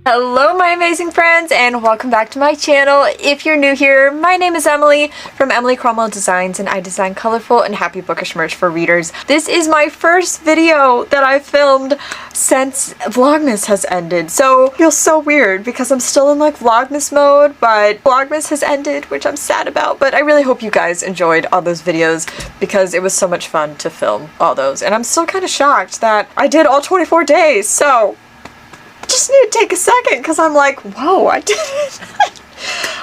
Hello my amazing friends and welcome back to my channel. If you're new here, my name is Emily from Emily Cromwell Designs and I design colorful and happy bookish merch for readers. This is my first video that I filmed since Vlogmas has ended. So it feels so weird because I'm still in like Vlogmas mode, but Vlogmas has ended, which I'm sad about. But I really hope you guys enjoyed all those videos because it was so much fun to film all those. And I'm still kind of shocked that I did all 24 days. So just need to take a second because I'm like, whoa, I did it.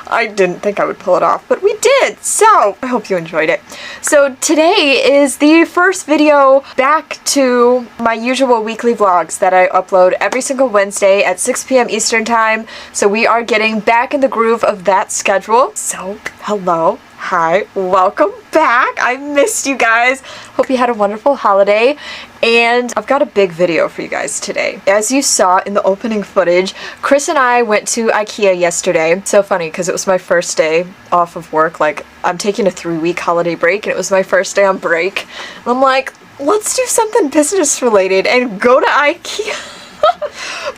I didn't think I would pull it off, but we did. So I hope you enjoyed it. So today is the first video back to my usual weekly vlogs that I upload every single Wednesday at 6 p.m. Eastern time. So we are getting back in the groove of that schedule. So hello. Hi, welcome back. I missed you guys. Hope you had a wonderful holiday. And I've got a big video for you guys today. As you saw in the opening footage, Chris and I went to Ikea yesterday. So funny because it was my first day off of work. Like, I'm taking a 3-week holiday break and it was my first day on break. And I'm like, let's do something business related and go to Ikea.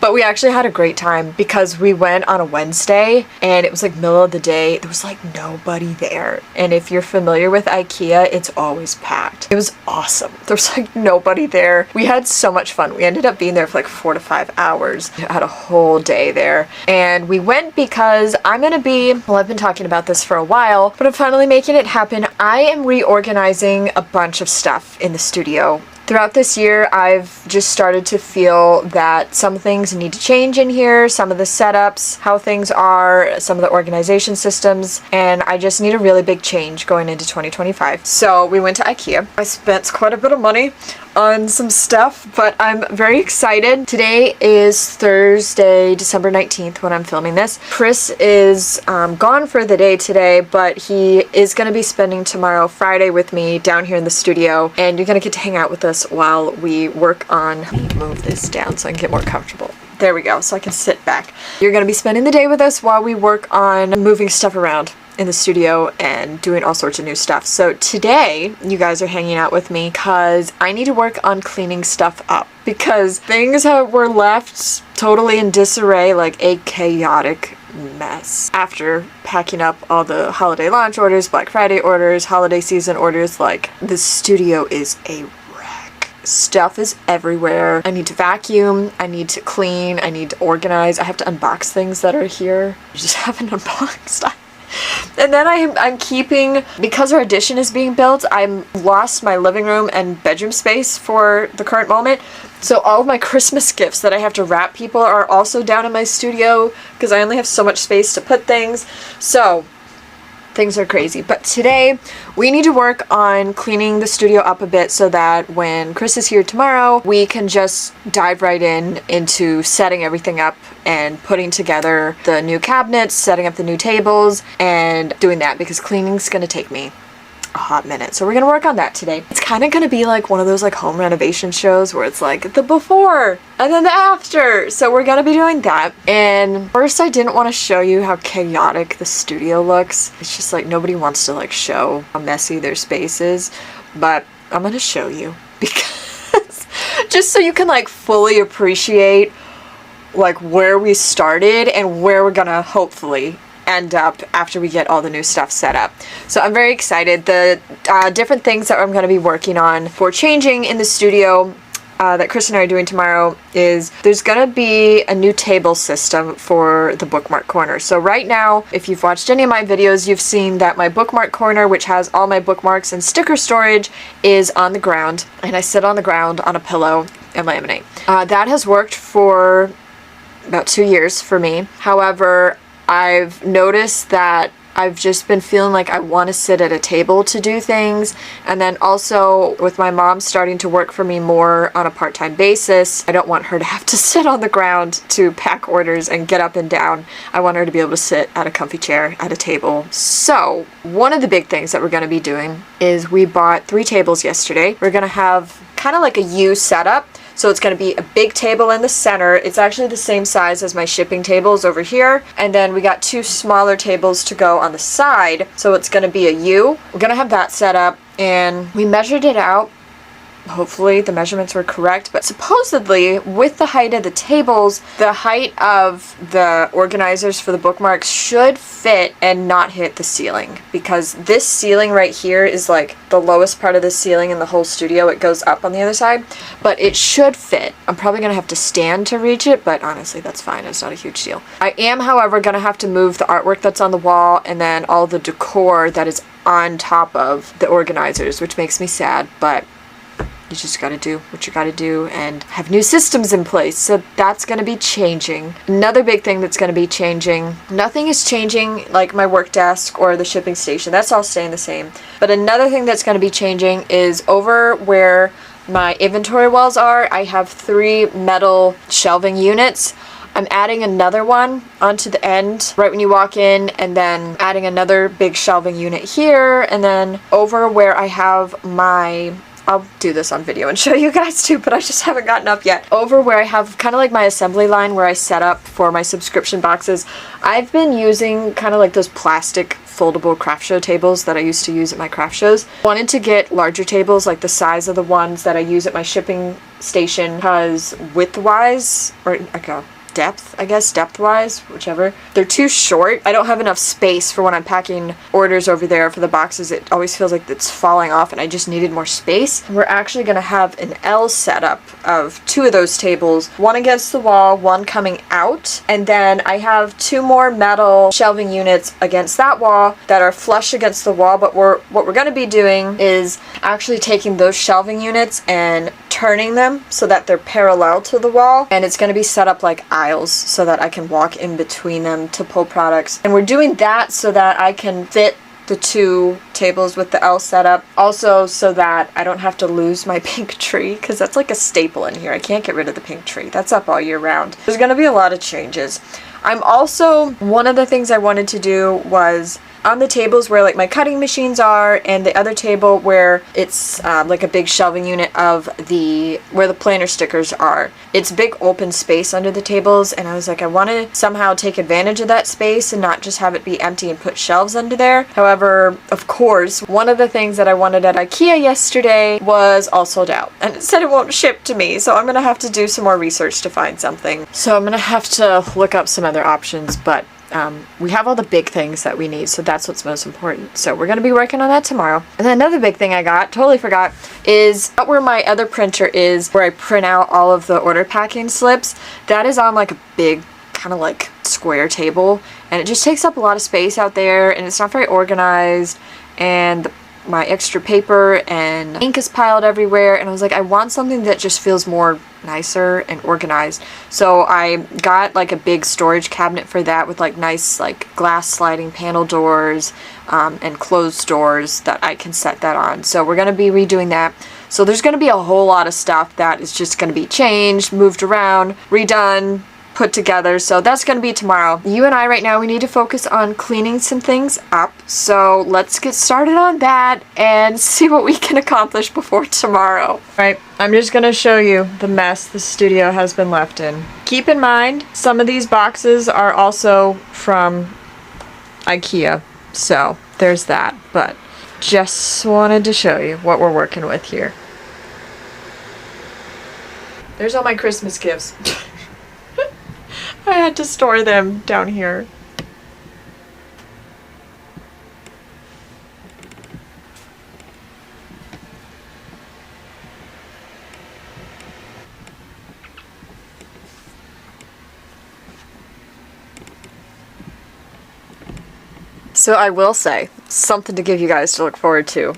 But we actually had a great time because we went on a Wednesday and it was like middle of the day. There was like nobody there. And if you're familiar with Ikea, it's always packed. It was awesome. There was like nobody there. We had so much fun. We ended up being there for like 4 to 5 hours. We had a whole day there. And we went because I'm gonna be, well, I've been talking about this for a while, but I'm finally making it happen. I am reorganizing a bunch of stuff in the studio. Throughout this year, I've just started to feel that some things need to change in here, some of the setups, how things are, some of the organization systems, and I just need a really big change going into 2025. So we went to Ikea. I spent quite a bit of money on some stuff, but I'm very excited. Today is Thursday, December 19th when I'm filming this. Chris is gone for the day today, but he is going to be spending tomorrow, Friday, with me down here in the studio, and you're going to get to hang out with us while we work on, let me move this down so I can get more comfortable. There we go, so I can sit back. You're going to be spending the day with us while we work on moving stuff around in the studio and doing all sorts of new stuff. So today, you guys are hanging out with me because I need to work on cleaning stuff up because things were left totally in disarray, like a chaotic mess. After packing up all the holiday launch orders, Black Friday orders, holiday season orders, like the studio is a wreck. Stuff is everywhere. I need to vacuum, I need to clean, I need to organize, I have to unbox things that are here. I just haven't unboxed. And then I'm keeping, because our addition is being built, I'm lost my living room and bedroom space for the current moment. So all of my Christmas gifts that I have to wrap people are also down in my studio because I only have so much space to put things. So things are crazy. But today we need to work on cleaning the studio up a bit so that when Chris is here tomorrow, we can just dive right into setting everything up and putting together the new cabinets, setting up the new tables, and doing that because cleaning's gonna take me a hot minute. So we're gonna work on that today. It's kind of gonna be like one of those like home renovation shows where it's like the before and then the after. So we're gonna be doing that. And first, I didn't want to show you how chaotic the studio looks. It's just like nobody wants to like show how messy their space is, but I'm gonna show you because just so you can like fully appreciate like where we started and where we're gonna hopefully end up after we get all the new stuff set up. So I'm very excited. The different things that I'm going to be working on for changing in the studio that Chris and I are doing tomorrow is there's going to be a new table system for the bookmark corner. So right now, if you've watched any of my videos, you've seen that my bookmark corner, which has all my bookmarks and sticker storage, is on the ground, and I sit on the ground on a pillow and laminate. That has worked for about 2 years for me. However, I've noticed that I've just been feeling like I want to sit at a table to do things. And then also with my mom starting to work for me more on a part-time basis, I don't want her to have to sit on the ground to pack orders and get up and down. I want her to be able to sit at a comfy chair at a table. So one of the big things that we're going to be doing is we bought 3 tables yesterday. We're going to have kind of like a U setup. So it's going to be a big table in the center. It's actually the same size as my shipping tables over here. And then we got 2 smaller tables to go on the side. So it's going to be a U. We're going to have that set up. And we measured it out hopefully the measurements were correct, but supposedly with the height of the tables, the height of the organizers for the bookmarks should fit and not hit the ceiling, because this ceiling right here is like the lowest part of the ceiling in the whole studio. It goes up on the other side, but it should fit. I'm probably gonna have to stand to reach it, but honestly that's fine. It's not a huge deal. I am, however, gonna have to move the artwork that's on the wall and then all the decor that is on top of the organizers, which makes me sad, but you just gotta do what you gotta do and have new systems in place. So that's gonna be changing. Another big thing that's gonna be changing, nothing is changing like my work desk or the shipping station. That's all staying the same. But another thing that's gonna be changing is over where my inventory walls are, I have 3 metal shelving units. I'm adding another one onto the end right when you walk in, and then adding another big shelving unit here, and then over where I have my, I'll do this on video and show you guys too, but I just haven't gotten up yet. Over where I have kind of like my assembly line where I set up for my subscription boxes, I've been using kind of like those plastic foldable craft show tables that I used to use at my craft shows. Wanted to get larger tables like the size of the ones that I use at my shipping station, because width-wise, or like a depth, I guess, depth-wise, whichever, they're too short. I don't have enough space for when I'm packing orders over there for the boxes. It always feels like it's falling off and I just needed more space. We're actually gonna have an L setup of 2 of those tables, one against the wall, one coming out, and then I have 2 more metal shelving units against that wall that are flush against the wall, but what we're gonna be doing is actually taking those shelving units and turning them so that they're parallel to the wall, and it's going to be set up like aisles so that I can walk in between them to pull products. And we're doing that so that I can fit the 2 tables with the L setup, also so that I don't have to lose my pink tree, because that's like a staple in here. I can't get rid of the pink tree. That's up all year round. There's going to be a lot of changes. I'm also, one of the things I wanted to do was on the tables where like my cutting machines are, and the other table where it's like a big shelving unit of where the planner stickers are. It's big open space under the tables, and I was like, I want to somehow take advantage of that space and not just have it be empty and put shelves under there. However, of course, one of the things that I wanted at Ikea yesterday was all sold out, and it said it won't ship to me, so I'm gonna have to do some more research to find something. So I'm gonna have to look up some other options, but we have all the big things that we need, so that's what's most important. So we're going to be working on that tomorrow. And then another big thing I got, totally forgot, is where my other printer is, where I print out all of the order packing slips. That is on like a big kind of like square table, and it just takes up a lot of space out there, and it's not very organized, and my extra paper and ink is piled everywhere, and I was like, I want something that just feels more nicer and organized. So I got like a big storage cabinet for that with like nice like glass sliding panel doors and closed doors that I can set that on. So we're going to be redoing that. So there's going to be a whole lot of stuff that is just going to be changed, moved around, redone, put together. So that's going to be tomorrow. You and I right now, we need to focus on cleaning some things up. So let's get started on that and see what we can accomplish before tomorrow. Right, I'm just going to show you the mess the studio has been left in. Keep in mind, some of these boxes are also from Ikea. So there's that, but just wanted to show you what we're working with here. There's all my Christmas gifts. I had to store them down here. So I will say, something to give you guys to look forward to.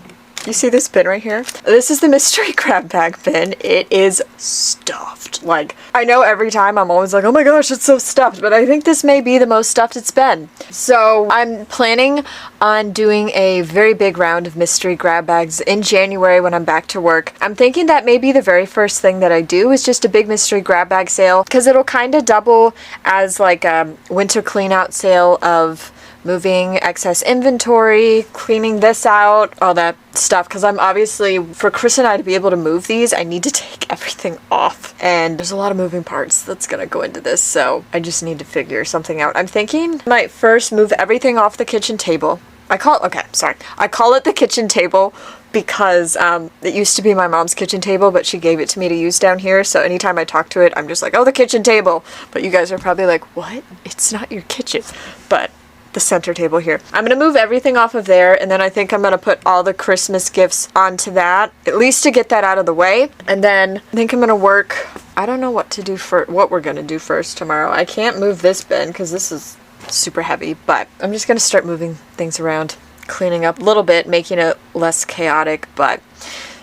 You see this bin right here? This is the mystery grab bag bin. It is stuffed. Like, I know every time I'm always like, oh my gosh, it's so stuffed, but I think this may be the most stuffed it's been. So I'm planning on doing a very big round of mystery grab bags in January when I'm back to work. I'm thinking that maybe the very first thing that I do is just a big mystery grab bag sale, because it'll kind of double as like a winter clean out sale of moving excess inventory, cleaning this out, all that stuff, because I'm obviously, for Chris and I to be able to move these, I need to take everything off, and there's a lot of moving parts that's gonna go into this, so I just need to figure something out. I'm thinking I might first move everything off the kitchen table. I call it the kitchen table because it used to be my mom's kitchen table, but she gave it to me to use down here. So anytime I talk to it, I'm just like, oh, the kitchen table. But you guys are probably like, what? It's not your kitchen. But the center table here. I'm gonna move everything off of there, and then I think I'm gonna put all the Christmas gifts onto that, at least to get that out of the way. And then I think I'm gonna work, I don't know what we're gonna do first tomorrow. I can't move this bin because this is super heavy, but I'm just gonna start moving things around, cleaning up a little bit, making it less chaotic. But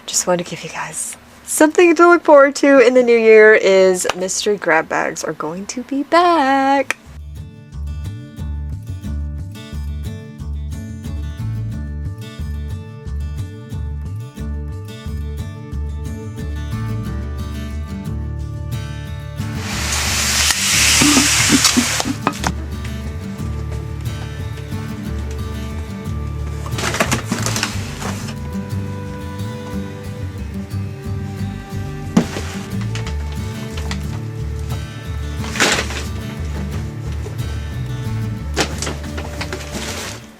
just wanted to give you guys something to look forward to in the new year is mystery grab bags are going to be back.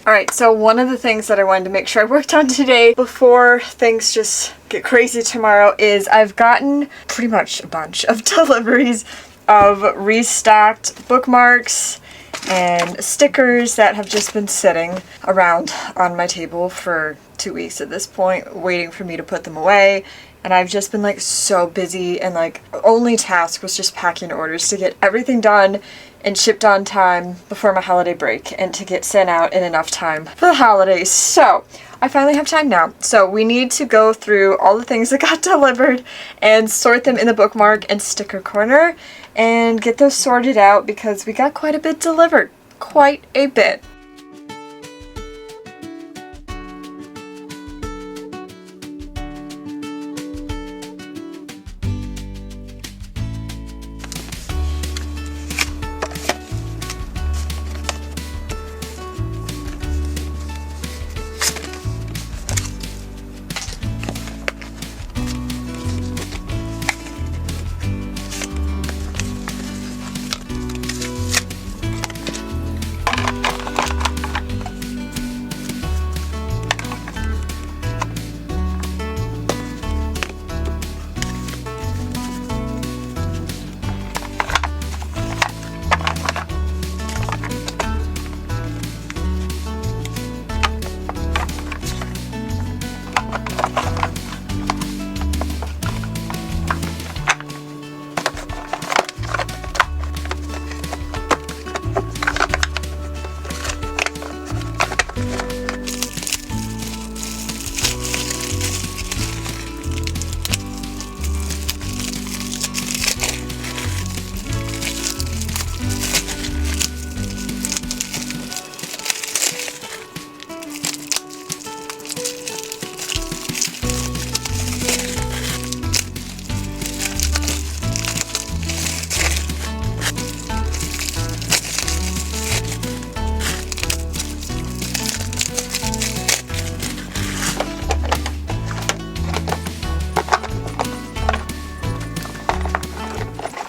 Alright, so one of the things that I wanted to make sure I worked on today before things just get crazy tomorrow is I've gotten pretty much a bunch of deliveries of restocked bookmarks and stickers that have just been sitting around on my table for 2 weeks at this point, waiting for me to put them away. And I've just been like so busy, and like only task was just packing orders to get everything done and shipped on time before my holiday break and to get sent out in enough time for the holidays. So I finally have time now. So we need to go through all the things that got delivered and sort them in the bookmark and sticker corner and get those sorted out because we got quite a bit delivered. Quite a bit.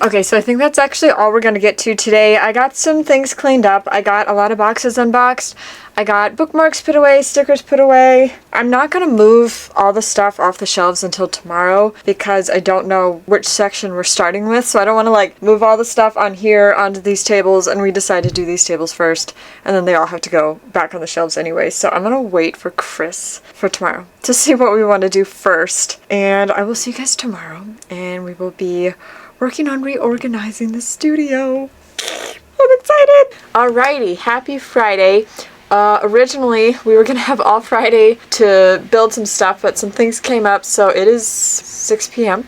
Okay, so I think that's actually all we're going to get to today. I got some things cleaned up. I got a lot of boxes unboxed. I got bookmarks put away, stickers put away. I'm not going to move all the stuff off the shelves until tomorrow because I don't know which section we're starting with. So I don't want to like move all the stuff on here onto these tables, and we decide to do these tables first and then they all have to go back on the shelves anyway. So I'm going to wait for Chris for tomorrow to see what we want to do first. And I will see you guys tomorrow, and we will be working on reorganizing the studio. I'm excited. Alrighty, happy Friday. Originally, we were gonna have all Friday to build some stuff, but some things came up, so it is 6 p.m.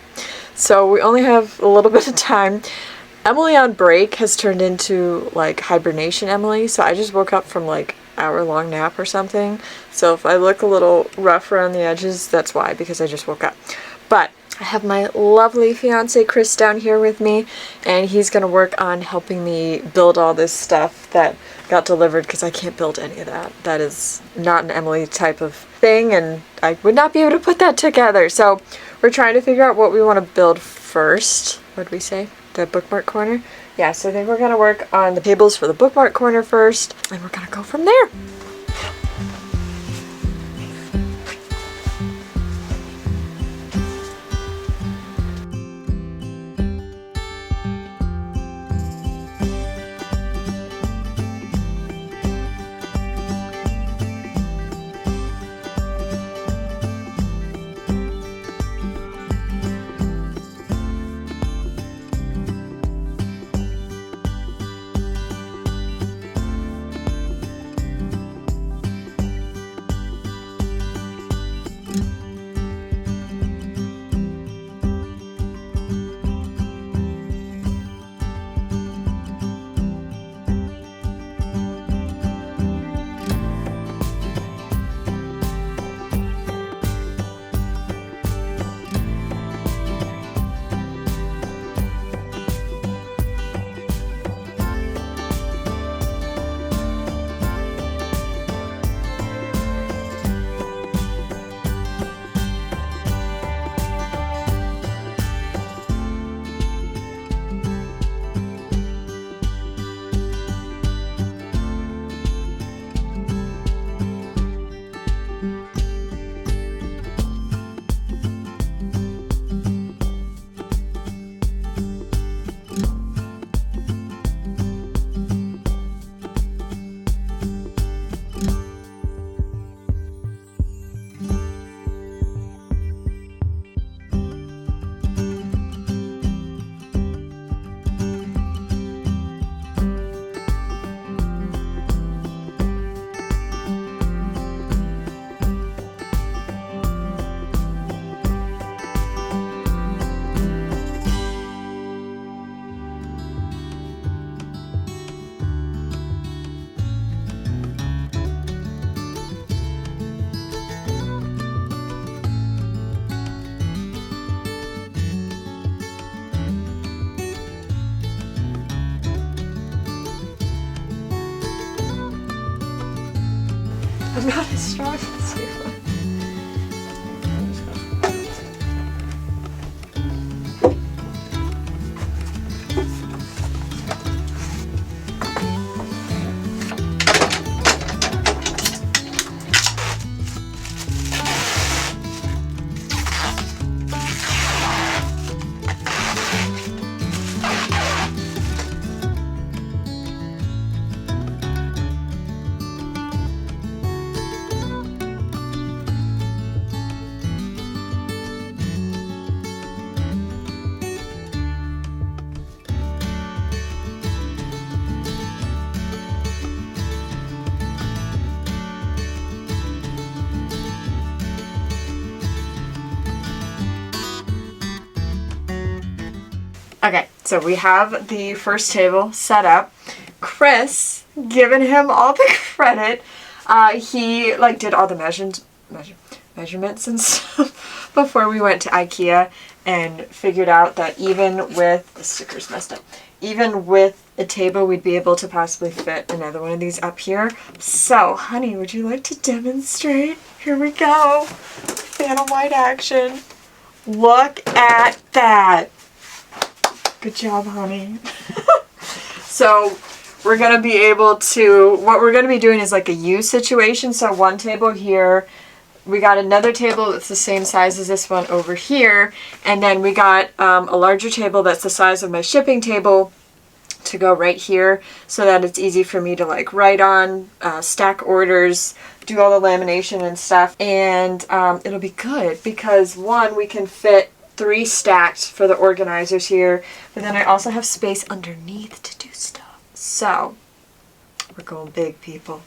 So we only have a little bit of time. Emily on break has turned into like hibernation Emily, so I just woke up from like hour-long nap or something. So if I look a little rough around the edges, that's why, because I just woke up. But I have my lovely fiance Chris down here with me, and he's gonna work on helping me build all this stuff that got delivered because I can't build any of that. That is not an Emily type of thing, and I would not be able to put that together. So we're trying to figure out what we want to build first. What did we say? The bookmark corner? Yeah, so I think we're gonna work on the tables for the bookmark corner first, and we're gonna go from there. I'm not as strong as you. Okay, so we have the first table set up. Chris, giving him all the credit, he like did all the measurements and stuff before we went to Ikea and figured out that even with the stickers messed up, even with a table, we'd be able to possibly fit another one of these up here. So, honey, would you like to demonstrate? Here we go. Fan of white action. Look at that. Good job, honey. So we're going to be able to, what we're going to be doing is like a U situation. So one table here, we got another table that's the same size as this one over here. And then we got a larger table that's the size of my shipping table to go right here so that it's easy for me to like write on, stack orders, do all the lamination and stuff. And it'll be good because one, we can fit 3 stacked for the organizers here, but then I also have space underneath to do stuff. So, we're going big, people.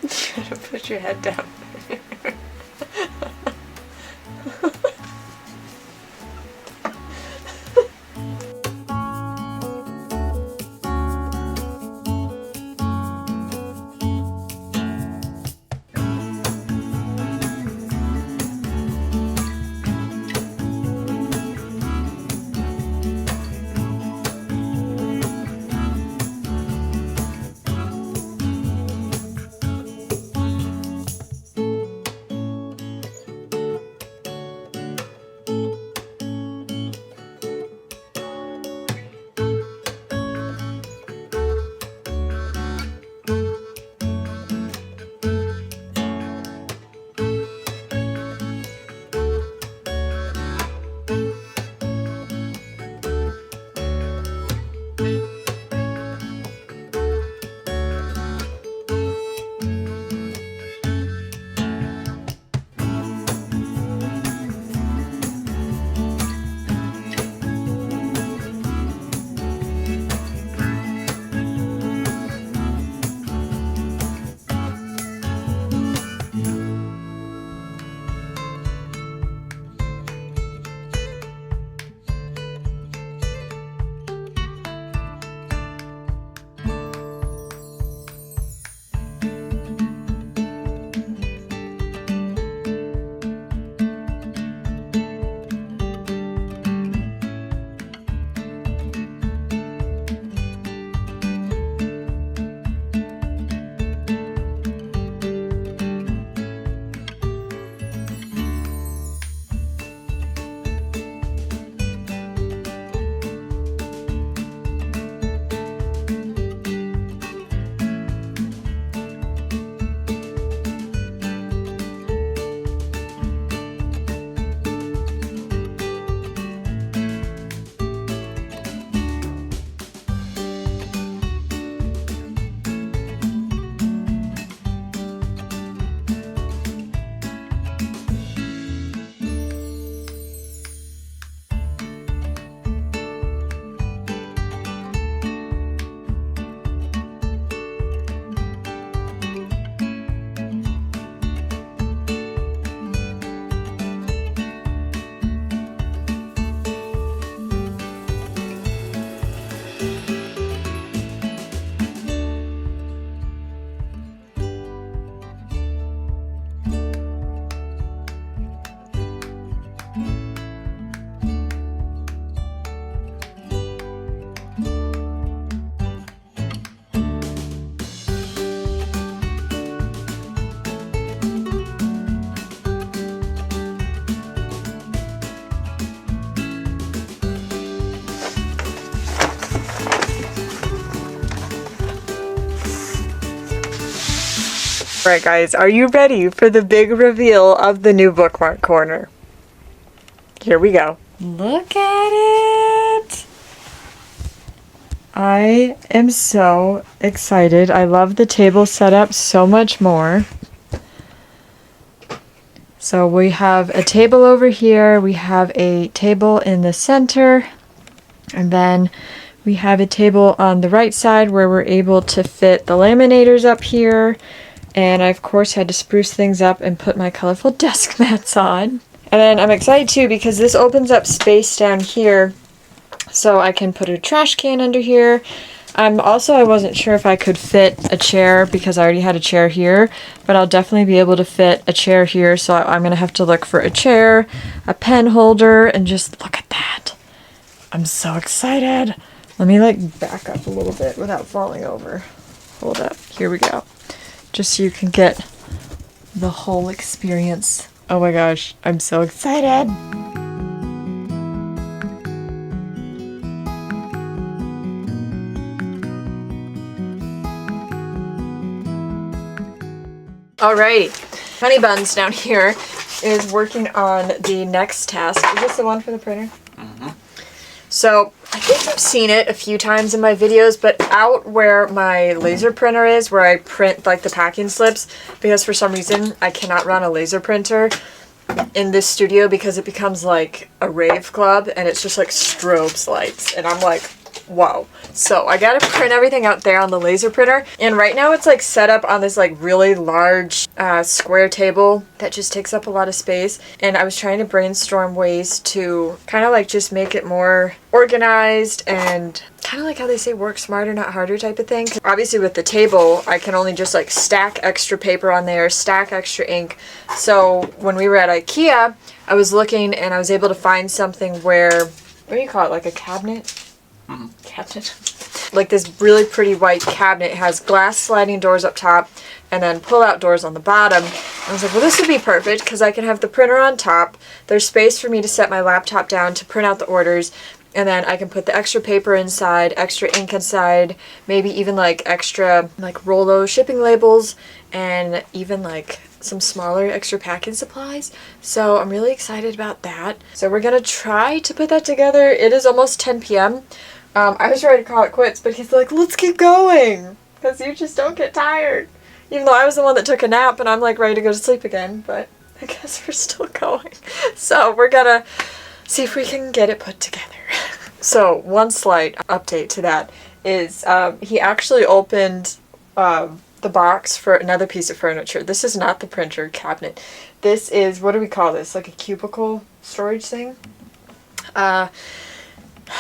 You gotta put your head down. Alright guys, are you ready for the big reveal of the new bookmark corner? Here we go. Look at it! I am so excited. I love the table setup so much more. So we have a table over here, we have a table in the center, and then we have a table on the right side where we're able to fit the laminators up here. And I of course had to spruce things up and put my colorful desk mats on. And then I'm excited too because this opens up space down here so I can put a trash can under here. I wasn't sure if I could fit a chair because I already had a chair here, but I'll definitely be able to fit a chair here, so I'm gonna have to look for a chair, a pen holder, and just look at that. I'm so excited. Let me like back up a little bit without falling over. Hold up, here we go. Just so you can get the whole experience. Oh my gosh, I'm so excited. Alrighty, Honey Buns down here is working on the next task. Is this the one for the printer? Mm-hmm. So, I think you've seen it a few times in my videos, but out where my laser printer is, where I print like the packing slips, because for some reason I cannot run a laser printer in this studio because it becomes like a rave club and it's just like strobes lights, and I'm like, whoa. So I gotta print everything out there on the laser printer, and right now it's like set up on this like really large square table that just takes up a lot of space, and I was trying to brainstorm ways to kind of like just make it more organized and kind of like how they say work smarter not harder type of thing. Obviously with the table I can only just like stack extra paper on there, stack extra ink. So when we were at Ikea I was looking and I was able to find something where, what do you call it, like a cabinet? Mm-hmm. Cabinet. Like this really pretty white cabinet. It has glass sliding doors up top and then pull-out doors on the bottom. I was like, well, this would be perfect because I can have the printer on top. There's space for me to set my laptop down to print out the orders, and then I can put the extra paper inside, extra ink inside, maybe even like extra like Rolo shipping labels, and even like some smaller extra packing supplies. So I'm really excited about that. So we're gonna try to put that together. It is almost 10 p.m. I was ready to call it quits, but he's like, let's keep going, because you just don't get tired. Even though I was the one that took a nap and I'm like ready to go to sleep again, but I guess we're still going. So we're gonna see if we can get it put together. So one slight update to that is he actually opened the box for another piece of furniture. This is not the printer cabinet. This is, what do we call this? Like a cubicle storage thing?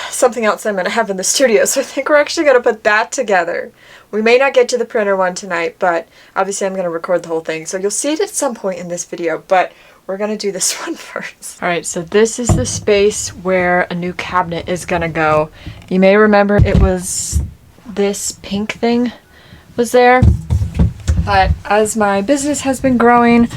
Something else I'm going to have in the studio. So I think we're actually going to put that together. We may not get to the printer one tonight, but obviously I'm going to record the whole thing. So you'll see it at some point in this video, but we're going to do this one first. Alright, so this is the space where a new cabinet is going to go. You may remember it was this pink thing was there. But as my business has been growing,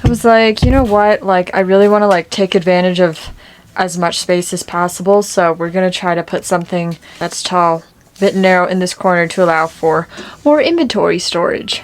I was like, you know what? Like, I really want to like take advantage of as much space as possible, so we're gonna try to put something that's tall, a bit narrow in this corner to allow for more inventory storage.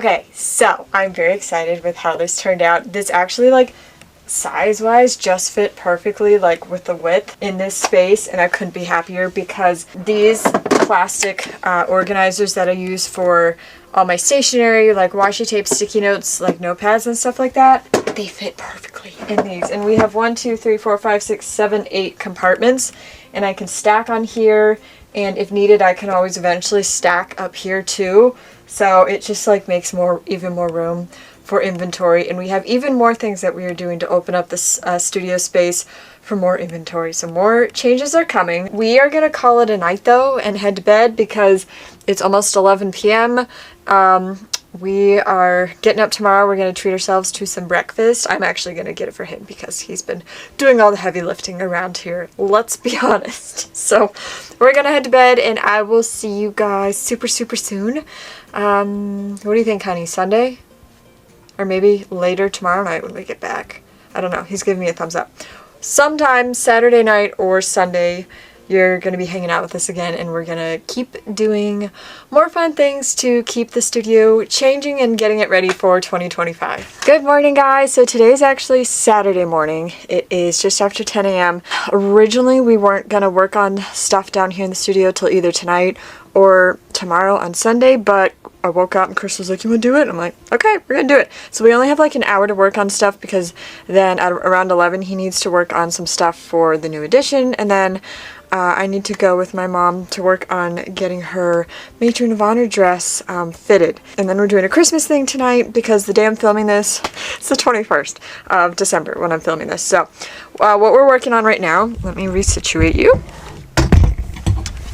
Okay, so I'm very excited with how this turned out. This actually, like, size-wise just fit perfectly, like with the width in this space, and I couldn't be happier because these plastic organizers that I use for all my stationery, like washi tape, sticky notes, like notepads and stuff like that, they fit perfectly in these. And we have 1, 2, 3, 4, 5, 6, 7, 8 compartments, and I can stack on here, and if needed I can always eventually stack up here too. So it just like makes even more room for inventory, and we have even more things that we are doing to open up this studio space for more inventory. So more changes are coming. We are gonna call it a night though and head to bed because it's almost 11 p.m. We are getting up tomorrow. We're gonna treat ourselves to some breakfast. I'm actually gonna get it for him because he's been doing all the heavy lifting around here, let's be honest. So we're gonna head to bed, and I will see you guys super soon. What do you think, honey? Sunday? Or maybe later tomorrow night when we get back. I don't know. He's giving me a thumbs up. Sometime Saturday night or Sunday, you're going to be hanging out with us again, and we're going to keep doing more fun things to keep the studio changing and getting it ready for 2025. Good morning, guys. So today's actually Saturday morning. It is just after 10 a.m. Originally, we weren't going to work on stuff down here in the studio till either tonight or tomorrow on Sunday, but I woke up and Chris was like, "You want to do it?" And I'm like, "Okay, we're gonna do it." So we only have like an hour to work on stuff because then at around 11 he needs to work on some stuff for the new edition, and then I need to go with my mom to work on getting her matron of honor dress fitted. And then we're doing a Christmas thing tonight because the day I'm filming this, it's the 21st of December when I'm filming this. So what we're working on right now, let me resituate you.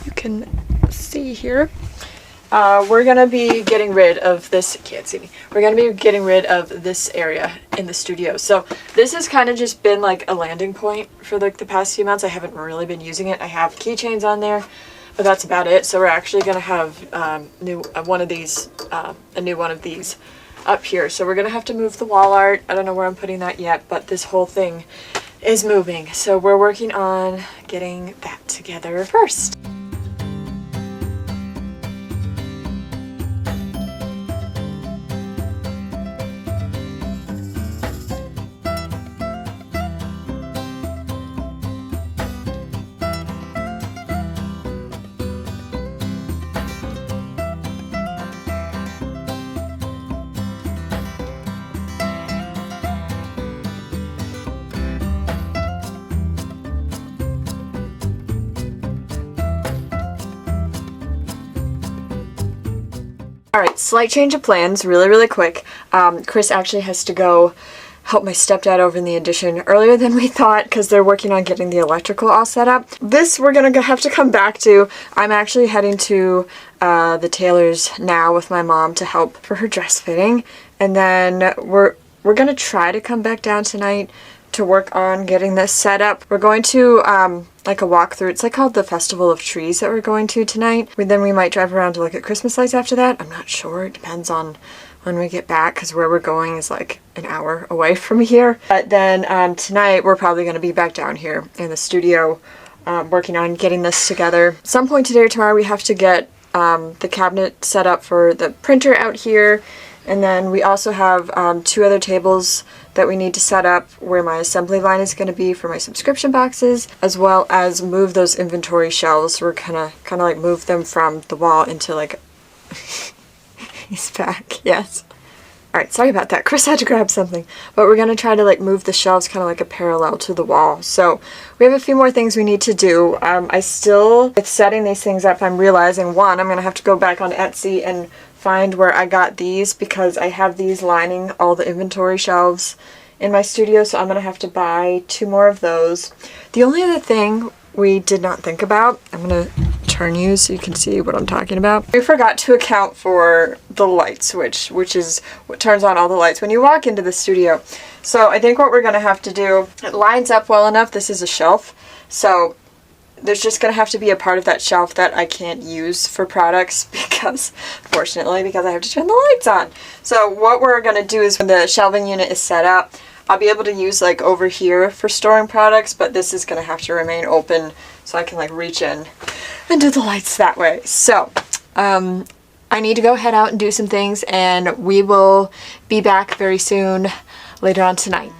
You can see here. We're gonna be getting rid of this, can't see me, we're gonna be getting rid of this area in the studio. So this has kind of just been like a landing point for like the past few months. I haven't really been using it. I have keychains on there, but that's about it. So we're actually gonna have a new one of these up here. So we're gonna have to move the wall art. I don't know where I'm putting that yet, but this whole thing is moving. So we're working on getting that together first. Alright, slight change of plans, really quick. Chris actually has to go help my stepdad over in the addition earlier than we thought because they're working on getting the electrical all set up. This we're gonna have to come back to. I'm actually heading to the tailor's now with my mom to help for her dress fitting, and then we're gonna try to come back down tonight to work on getting this set up. We're going to like a walkthrough. It's like called the Festival of Trees that we're going to tonight. Then we might drive around to look at Christmas lights after that. I'm not sure. It depends on when we get back because where we're going is like an hour away from here. But then tonight we're probably going to be back down here in the studio working on getting this together. Some point today or tomorrow we have to get the cabinet set up for the printer out here. And then we also have 2 other tables that we need to set up where my assembly line is going to be for my subscription boxes, as well as move those inventory shelves. We're kind of like move them from the wall into like he's back, yes. Alright, sorry about that. Chris had to grab something. But we're going to try to like move the shelves kind of like a parallel to the wall. So we have a few more things we need to do. With setting these things up, I'm realizing, one, I'm going to have to go back on Etsy and find where I got these because I have these lining all the inventory shelves in my studio, so I'm going to have to buy 2 more of those. The only other thing we did not think about, I'm going to turn you so you can see what I'm talking about. We forgot to account for the light switch, which is what turns on all the lights when you walk into the studio. So I think what we're going to have to do, it lines up well enough. This is a shelf, so there's just going to have to be a part of that shelf that I can't use for products because I have to turn the lights on. So what we're going to do is when the shelving unit is set up, I'll be able to use like over here for storing products, but this is going to have to remain open so I can like reach in and do the lights that way. So I need to go head out and do some things, and we will be back very soon later on tonight.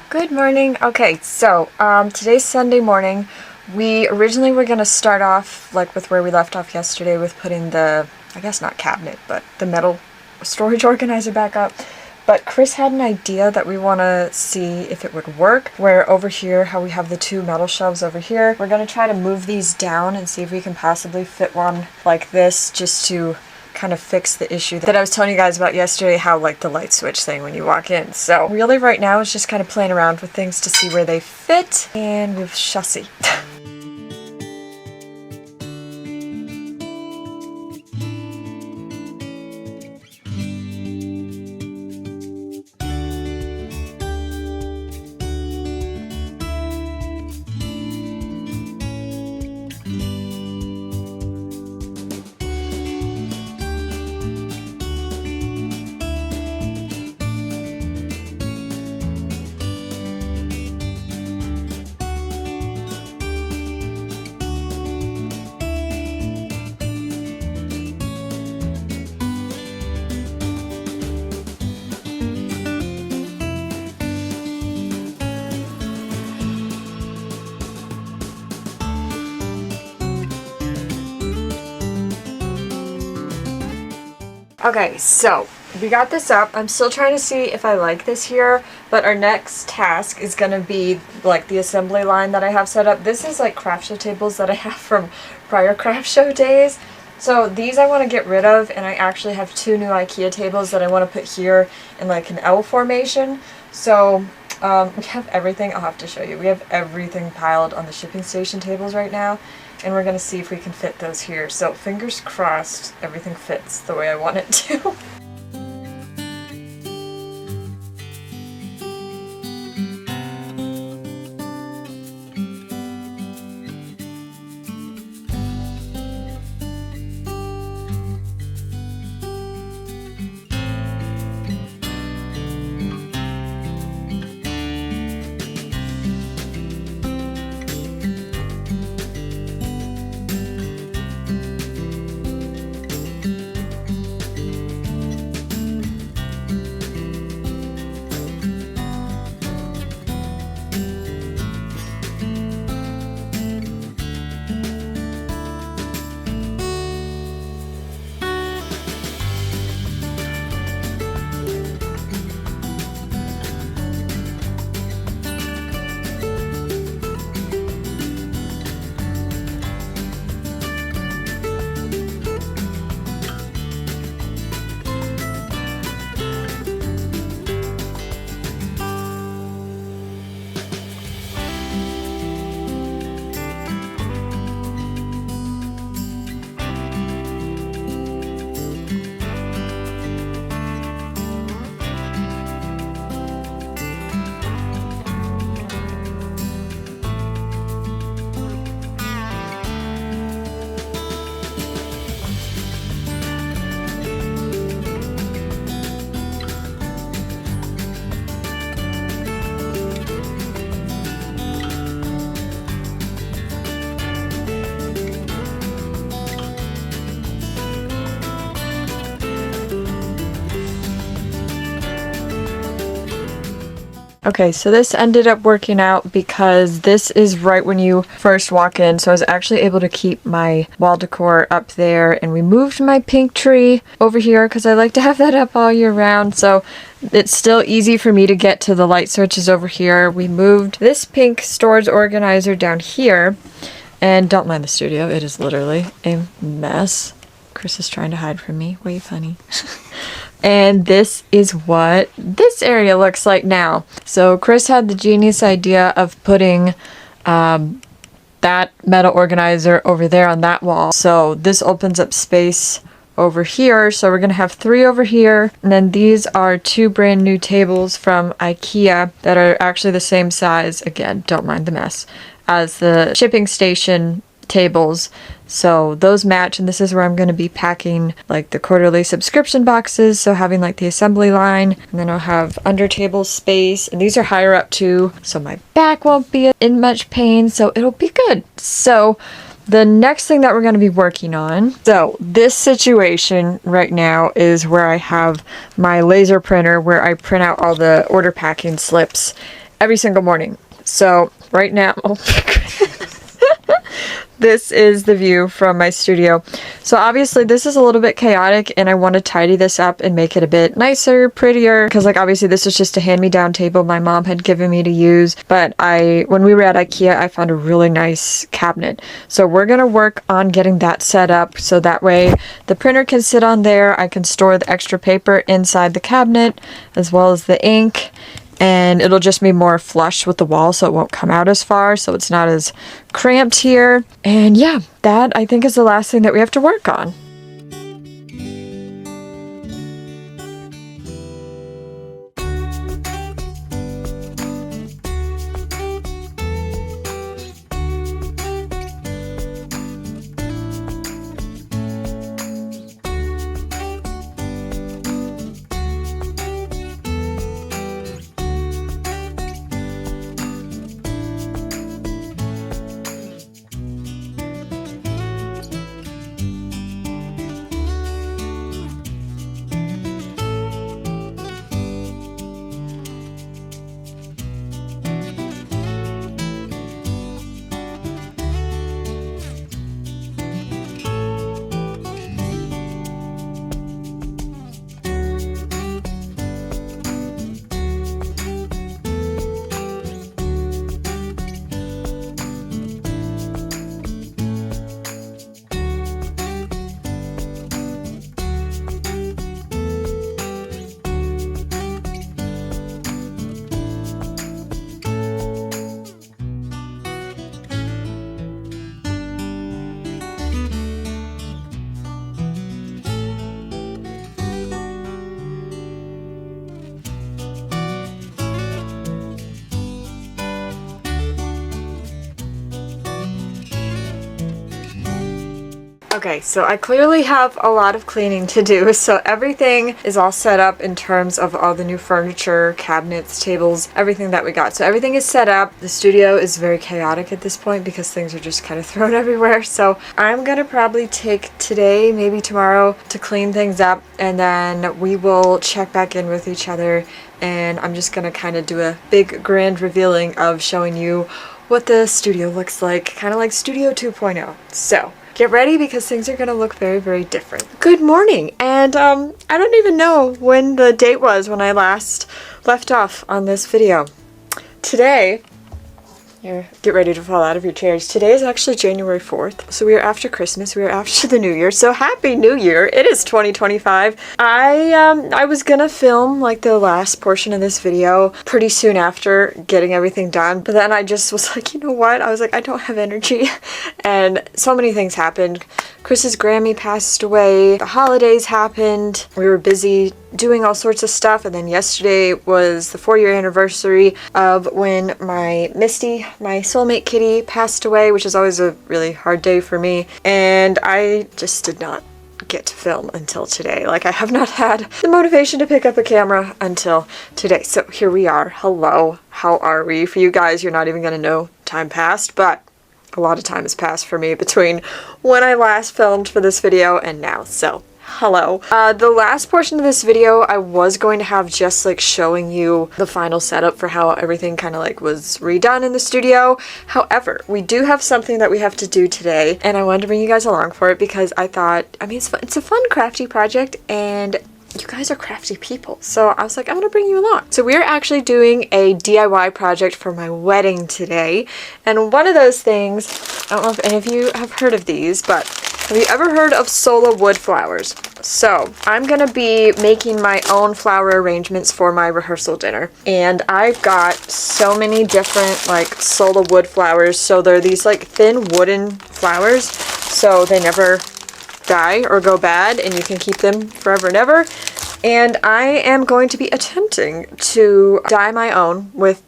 Good morning. Okay, so today's Sunday morning. We originally were going to start off like with where we left off yesterday with putting the, I guess not cabinet, but the metal storage organizer back up. But Chris had an idea that we want to see if it would work, where over here, how we have the two metal shelves over here, we're going to try to move these down and see if we can possibly fit one like this, just to kind of fix the issue that I was telling you guys about yesterday, how like the light switch thing when you walk in. So really right now it's just kind of playing around with things to see where they fit, and we've chassis. Okay, so we got this up. I'm still trying to see if I like this here, but our next task is going to be like the assembly line that I have set up. This is like craft show tables that I have from prior craft show days. So these I want to get rid of, and I actually have two new Ikea tables that I want to put here in like an L formation. So we have everything. I'll have to show you. We have everything piled on the shipping station tables right now, and we're going to see if we can fit those here. So fingers crossed everything fits the way I want it to. Okay, so this ended up working out because this is right when you first walk in. So I was actually able to keep my wall decor up there, and we moved my pink tree over here because I like to have that up all year round. So it's still easy for me to get to the light switches over here. We moved this pink storage organizer down here, and don't mind the studio. It is literally a mess. Chris is trying to hide from me. Wave, honey. And this is what this area looks like now. So Chris had the genius idea of putting that metal organizer over there on that wall. So this opens up space over here. So we're going to have 3 over here. And then these are 2 brand new tables from Ikea that are actually the same size. Again, don't mind the mess. As the shipping station tables. So those match, and this is where I'm going to be packing like the quarterly subscription boxes, so having like the assembly line, and then I'll have under table space, and these are higher up too, so my back won't be in much pain, so it'll be good. So the next thing that we're going to be working on, so this situation right now is where I have my laser printer where I print out all the order packing slips every single morning. So right now, this is the view from my studio. So obviously this is a little bit chaotic, and I want to tidy this up and make it a bit nicer, prettier, because like obviously this is just a hand-me-down table my mom had given me to use, but when we were at Ikea, I found a really nice cabinet. So we're going to work on getting that set up so that way the printer can sit on there, I can store the extra paper inside the cabinet as well as the ink, and it'll just be more flush with the wall so it won't come out as far, so it's not as cramped here. And yeah, that I think is the last thing that we have to work on. Okay, so I clearly have a lot of cleaning to do, so everything is all set up in terms of all the new furniture, cabinets, tables, everything that we got. So everything is set up. The studio is very chaotic at this point because things are just kind of thrown everywhere. So I'm gonna probably take today, maybe tomorrow, to clean things up, and then we will check back in with each other, and I'm just gonna kind of do a big grand revealing of showing you what the studio looks like, kind of like Studio 2.0. So get ready because things are going to look very, very different. Good morning, and I don't even know when the date was when I last left off on this video. Today, get ready to fall out of your chairs. Today is actually January 4th, so we are after Christmas, we are after the New Year, so Happy New Year! It is 2025. I was gonna film like the last portion of this video pretty soon after getting everything done, but then I just was like, you know what? I was like, I don't have energy, and so many things happened. Chris's Grammy passed away, the holidays happened, we were busy doing all sorts of stuff, and then yesterday was the 4-year anniversary of when my Misty, my soulmate kitty, passed away, which is always a really hard day for me, and I just did not get to film until today. Like, I have not had the motivation to pick up a camera until today. So here we are. Hello, how are we? For you guys, you're not even gonna know time passed, but a lot of time has passed for me between when I last filmed for this video and now. So Hello. The last portion of this video, I was going to have just like showing you the final setup for how everything kind of like was redone in the studio. However, we do have something that we have to do today, and I wanted to bring you guys along for it because I thought, I mean, it's a fun crafty project, and you guys are crafty people. So I was like, I'm gonna bring you along. So we're actually doing a DIY project for my wedding today. And one of those things, I don't know if any of you have heard of these, but have you ever heard of Sola wood flowers? So I'm gonna be making my own flower arrangements for my rehearsal dinner. And I've got so many different like Sola wood flowers. So they're these like thin wooden flowers, so they never die or go bad, and you can keep them forever and ever. And I am going to be attempting to dye my own with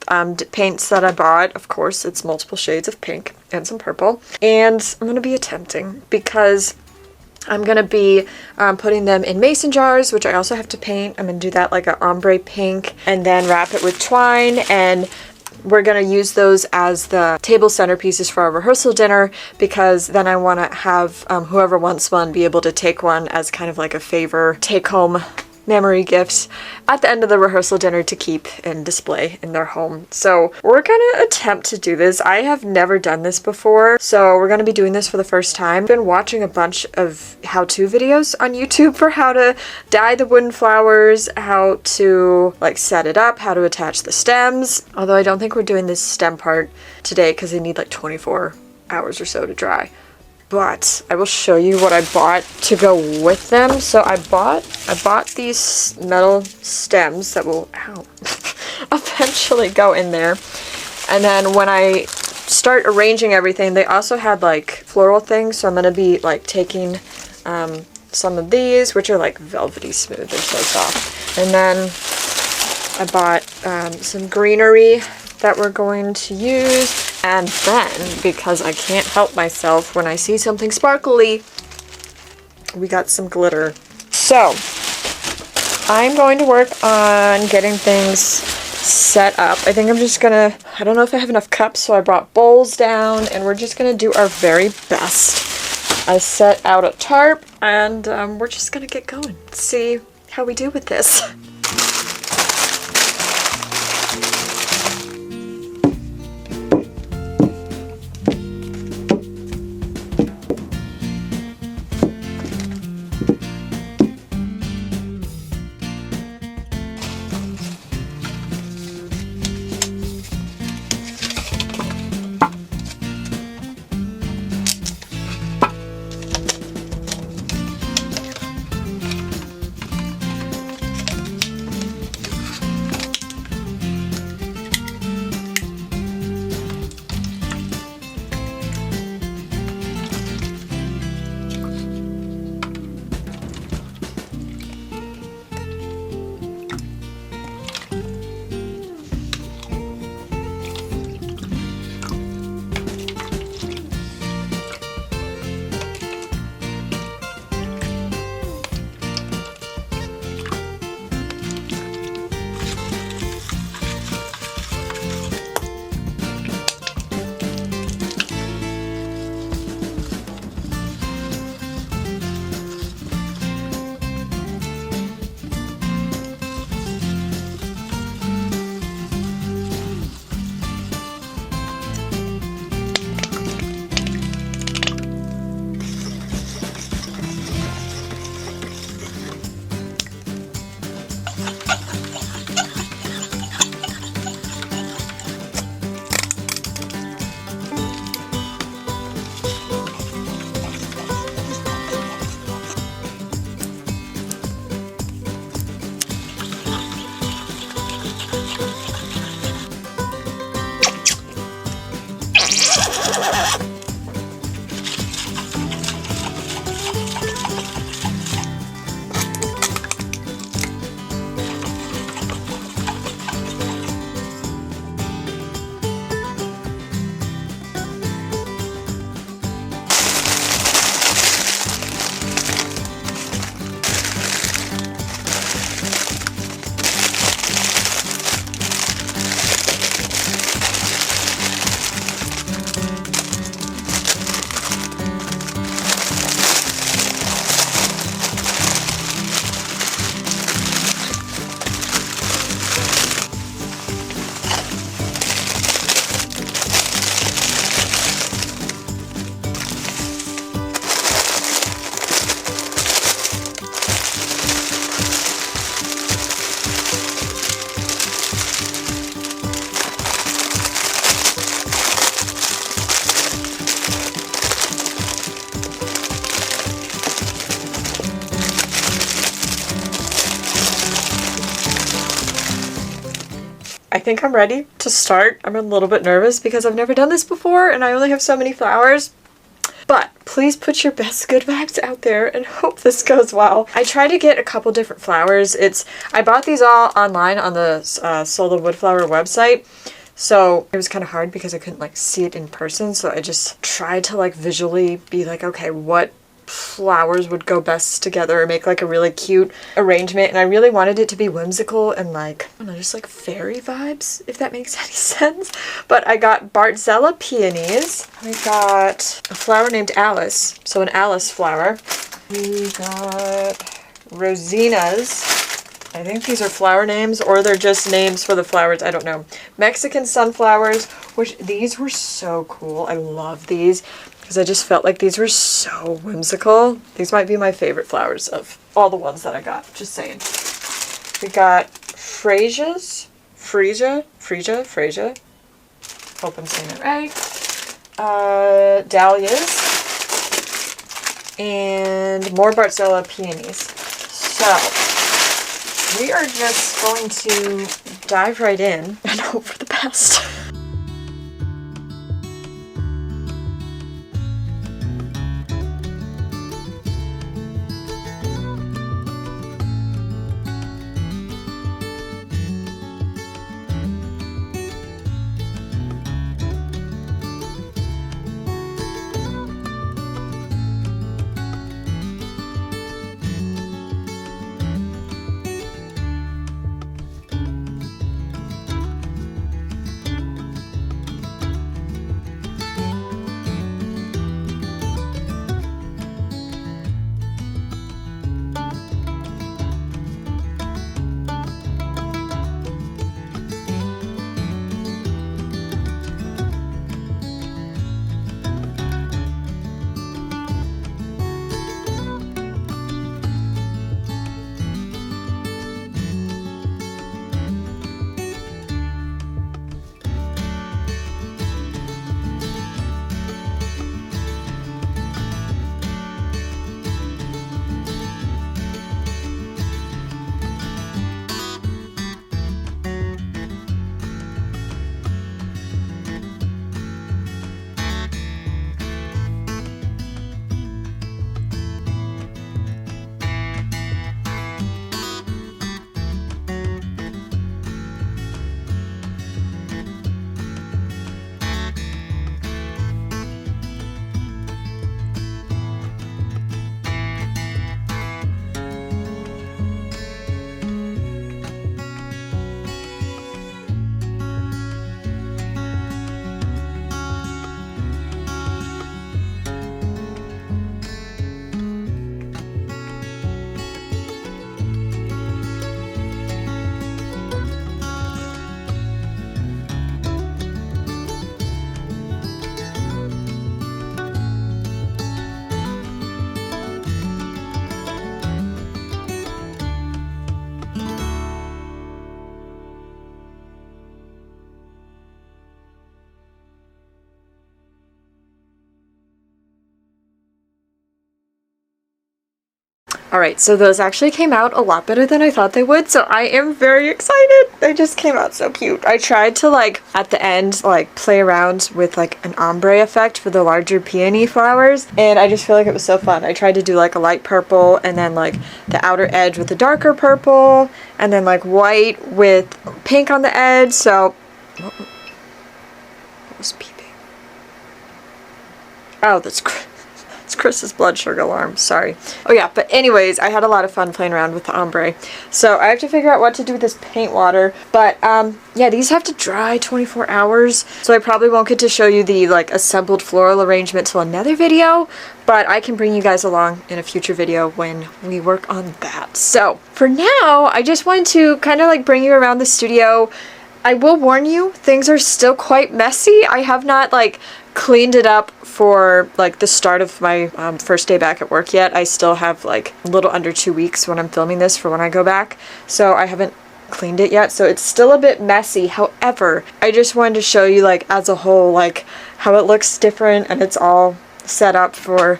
paints that I bought. Of course, it's multiple shades of pink and some purple. And I'm going to be attempting because I'm going to be putting them in mason jars, which I also have to paint. I'm going to do that like an ombre pink and then wrap it with twine, and we're going to use those as the table centerpieces for our rehearsal dinner, because then I want to have whoever wants one be able to take one as kind of like a favor take-home memory gift at the end of the rehearsal dinner to keep and display in their home. So we're gonna attempt to do this. I have never done this before, so we're gonna be doing this for the first time. I've been watching a bunch of how-to videos on YouTube for how to dye the wooden flowers, how to like set it up, how to attach the stems. Although I don't think we're doing this stem part today because they need like 24 hours or so to dry. But I will show you what I bought to go with them. So I bought these metal stems that will eventually go in there. And then when I start arranging everything, they also had like floral things. So I'm gonna be like taking some of these, which are like velvety smooth. They're so soft. And then I bought some greenery that we're going to use. And then, because I can't help myself when I see something sparkly, we got some glitter. So, I'm going to work on getting things set up. I think I'm just gonna, I don't know if I have enough cups, so I brought bowls down, and we're just gonna do our very best. I set out a tarp, and we're just gonna get going. See how we do with this. I think I'm ready to start. I'm a little bit nervous because I've never done this before and I only have so many flowers. But please put your best good vibes out there and hope this goes well. I tried to get a couple different flowers. I bought these all online on the Sola Woodflower website. So it was kind of hard because I couldn't like see it in person. So I just tried to like visually be like, okay, what flowers would go best together or make like a really cute arrangement. And I really wanted it to be whimsical and like, I don't know, just like fairy vibes, if that makes any sense. But I got Bartzella peonies. We got a flower named Alice, so an Alice flower. We got Rosinas. I think these are flower names or they're just names for the flowers. I don't know. Mexican sunflowers, which these were so cool. I love these because I just felt like these were so whimsical. These might be my favorite flowers of all the ones that I got. Just saying. We got Freesia. Hope I'm saying it right. Dahlias. And more Bartzella peonies. So we are just going to dive right in and hope for the best. Alright, so those actually came out a lot better than I thought they would, so I am very excited! They just came out so cute. I tried to, like, at the end, like, play around with, like, an ombre effect for the larger peony flowers, and I just feel like it was so fun. I tried to do, like, a light purple, and then, like, the outer edge with a darker purple, and then, like, white with pink on the edge, so... What was peeping? Oh, that's Chris's blood sugar alarm, sorry. Oh yeah, but anyways, I had a lot of fun playing around with the ombre. So I have to figure out what to do with this paint water. But yeah, these have to dry 24 hours. So I probably won't get to show you the like assembled floral arrangement till another video. But I can bring you guys along in a future video when we work on that. So for now, I just wanted to kind of like bring you around the studio. I will warn you, things are still quite messy. I have not like cleaned it up for like the start of my first day back at work yet. I still have like a little under 2 weeks when I'm filming this for when I go back. So I haven't cleaned it yet. So it's still a bit messy. However, I just wanted to show you like as a whole, like how it looks different and it's all set up for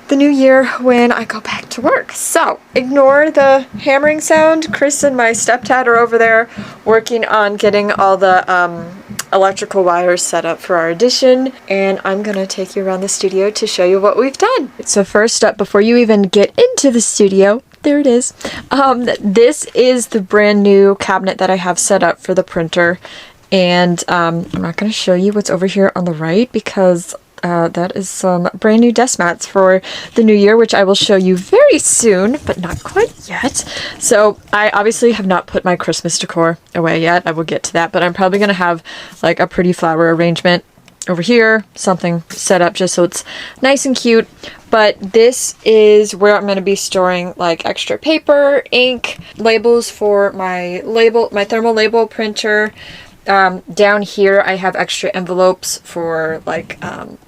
the new year when I go back to work. So ignore the hammering sound. Chris and my stepdad are over there working on getting all the electrical wires set up for our addition, and I'm gonna take you around the studio to show you what we've done. So first up, before you even get into the studio, there it is. This is the brand new cabinet that I have set up for the printer, and I'm not going to show you what's over here on the right because that is some brand new desk mats for the new year, which I will show you very soon, but not quite yet. So I obviously have not put my Christmas decor away yet. I will get to that, but I'm probably going to have like a pretty flower arrangement over here, something set up just so it's nice and cute. But this is where I'm going to be storing like extra paper, ink, labels for my thermal label printer. Down here I have extra envelopes for like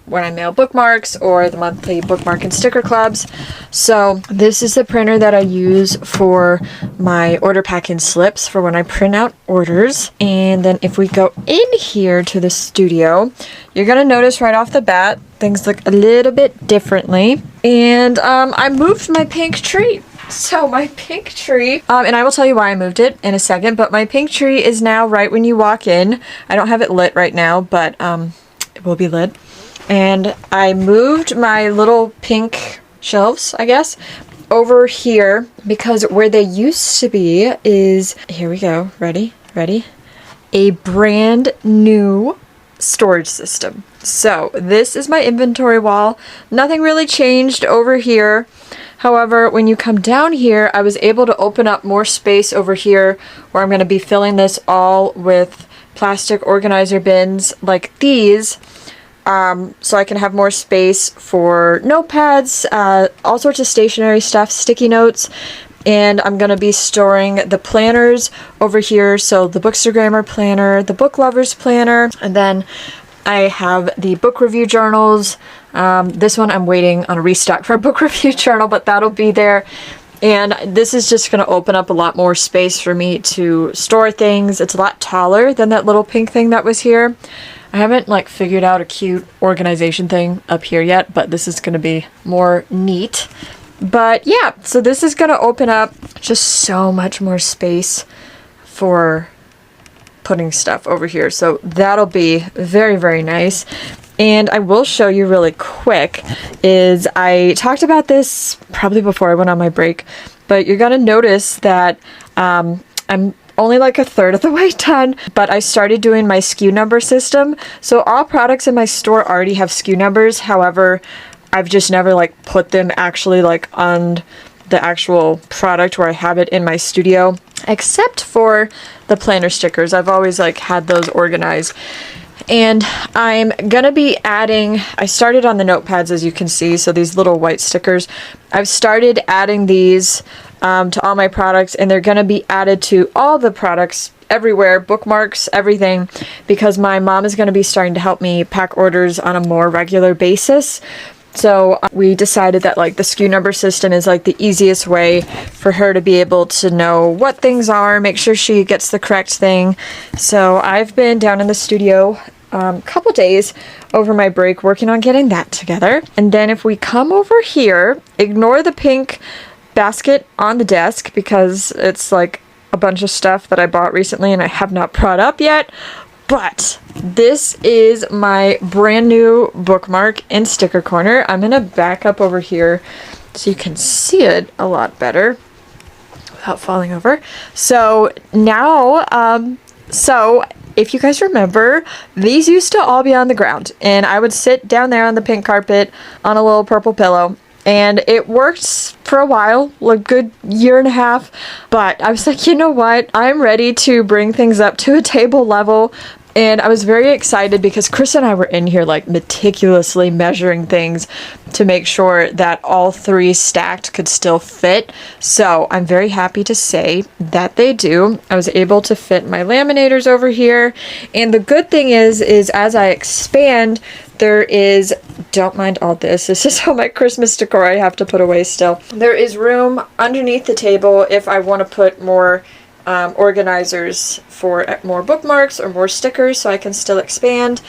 when I mail bookmarks or the monthly bookmark and sticker clubs. So this is the printer that I use for my order packing slips for when I print out orders. And then if we go in here to the studio, you're gonna notice right off the bat things look a little bit differently. And I moved my pink tree. So my pink tree, and I will tell you why I moved it in a second, but my pink tree is now right when you walk in. I don't have it lit right now, but it will be lit. And I moved my little pink shelves, I guess, over here because where they used to be is, here we go, ready, a brand new storage system. So this is my inventory wall. Nothing really changed over here. However, when you come down here, I was able to open up more space over here where I'm going to be filling this all with plastic organizer bins like these. So I can have more space for notepads, all sorts of stationery stuff, sticky notes. And I'm going to be storing the planners over here. So the Bookstagrammer planner, the Book Lovers planner, and then I have the book review journals. This one I'm waiting on a restock for a book review journal, but that'll be there. And this is just going to open up a lot more space for me to store things. It's a lot taller than that little pink thing that was here. I haven't like figured out a cute organization thing up here yet, but this is going to be more neat. But yeah, so this is going to open up just so much more space for putting stuff over here. So that'll be very, very nice. And I will show you really quick is I talked about this probably before I went on my break, but you're going to notice that I'm only like a third of the way done, but I started doing my SKU number system. So all products in my store already have SKU numbers. However, I've just never like put them actually like on the actual product where I have it in my studio, except for the planner stickers. I've always like had those organized. And I'm gonna be adding, I started on the notepads as you can see, so these little white stickers. I've started adding these to all my products, and they're gonna be added to all the products everywhere, bookmarks, everything, because my mom is gonna be starting to help me pack orders on a more regular basis. So we decided that like the SKU number system is like the easiest way for her to be able to know what things are, make sure she gets the correct thing. So I've been down in the studio a couple days over my break working on getting that together. And then if we come over here, ignore the pink basket on the desk because it's like a bunch of stuff that I bought recently and I have not brought up yet. But this is my brand new bookmark and sticker corner. I'm going to back up over here so you can see it a lot better without falling over. So now, so if you guys remember, these used to all be on the ground. And I would sit down there on the pink carpet on a little purple pillow. And it worked for a while, a good year and a half. But I was like, you know what? I'm ready to bring things up to a table level. And I was very excited because Chris and I were in here like meticulously measuring things to make sure that all three stacked could still fit. So I'm very happy to say that they do. I was able to fit my laminators over here. And the good thing is as I expand, there is, don't mind all this is all my Christmas decor I have to put away still. There is room underneath the table if I want to put more organizers for more bookmarks or more stickers so I can still expand.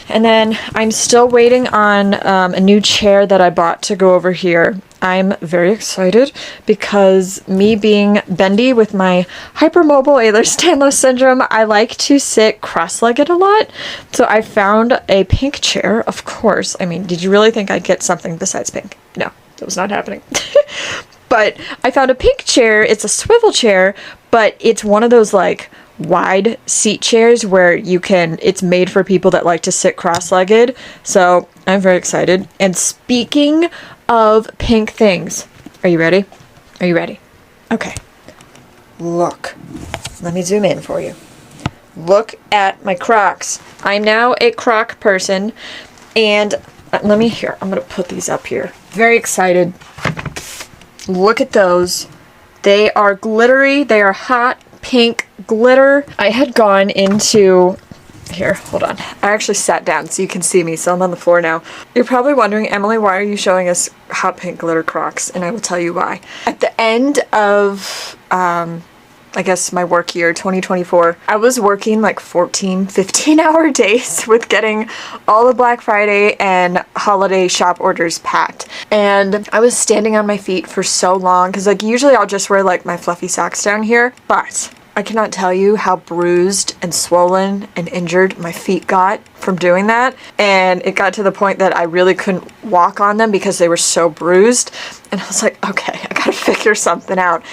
And then I'm still waiting on a new chair that I bought to go over here. I'm very excited because me being bendy with my hypermobile Ehlers-Danlos syndrome, I like to sit cross-legged a lot. So I found a pink chair, of course. I mean, did you really think I'd get something besides pink? No, that was not happening. But I found a pink chair. It's a swivel chair, but it's one of those like wide seat chairs where you can, it's made for people that like to sit cross-legged. So I'm very excited. And speaking of pink things, are you ready? Are you ready? Okay. Look. Let me zoom in for you. Look at my Crocs. I'm now a Croc person. And let me, here, I'm going to put these up here. Very excited. Look at those. They are glittery. They are hot pink glitter. I had gone into, here, hold on. I actually sat down so you can see me, so I'm on the floor now. You're probably wondering, Emily, why are you showing us hot pink glitter Crocs? And I will tell you why. At the end of, I guess my work year, 2024, I was working like 14, 15-hour days with getting all the Black Friday and holiday shop orders packed. And I was standing on my feet for so long because like usually I'll just wear like my fluffy socks down here, but I cannot tell you how bruised and swollen and injured my feet got from doing that. And it got to the point that I really couldn't walk on them because they were so bruised. And I was like, okay, I gotta figure something out.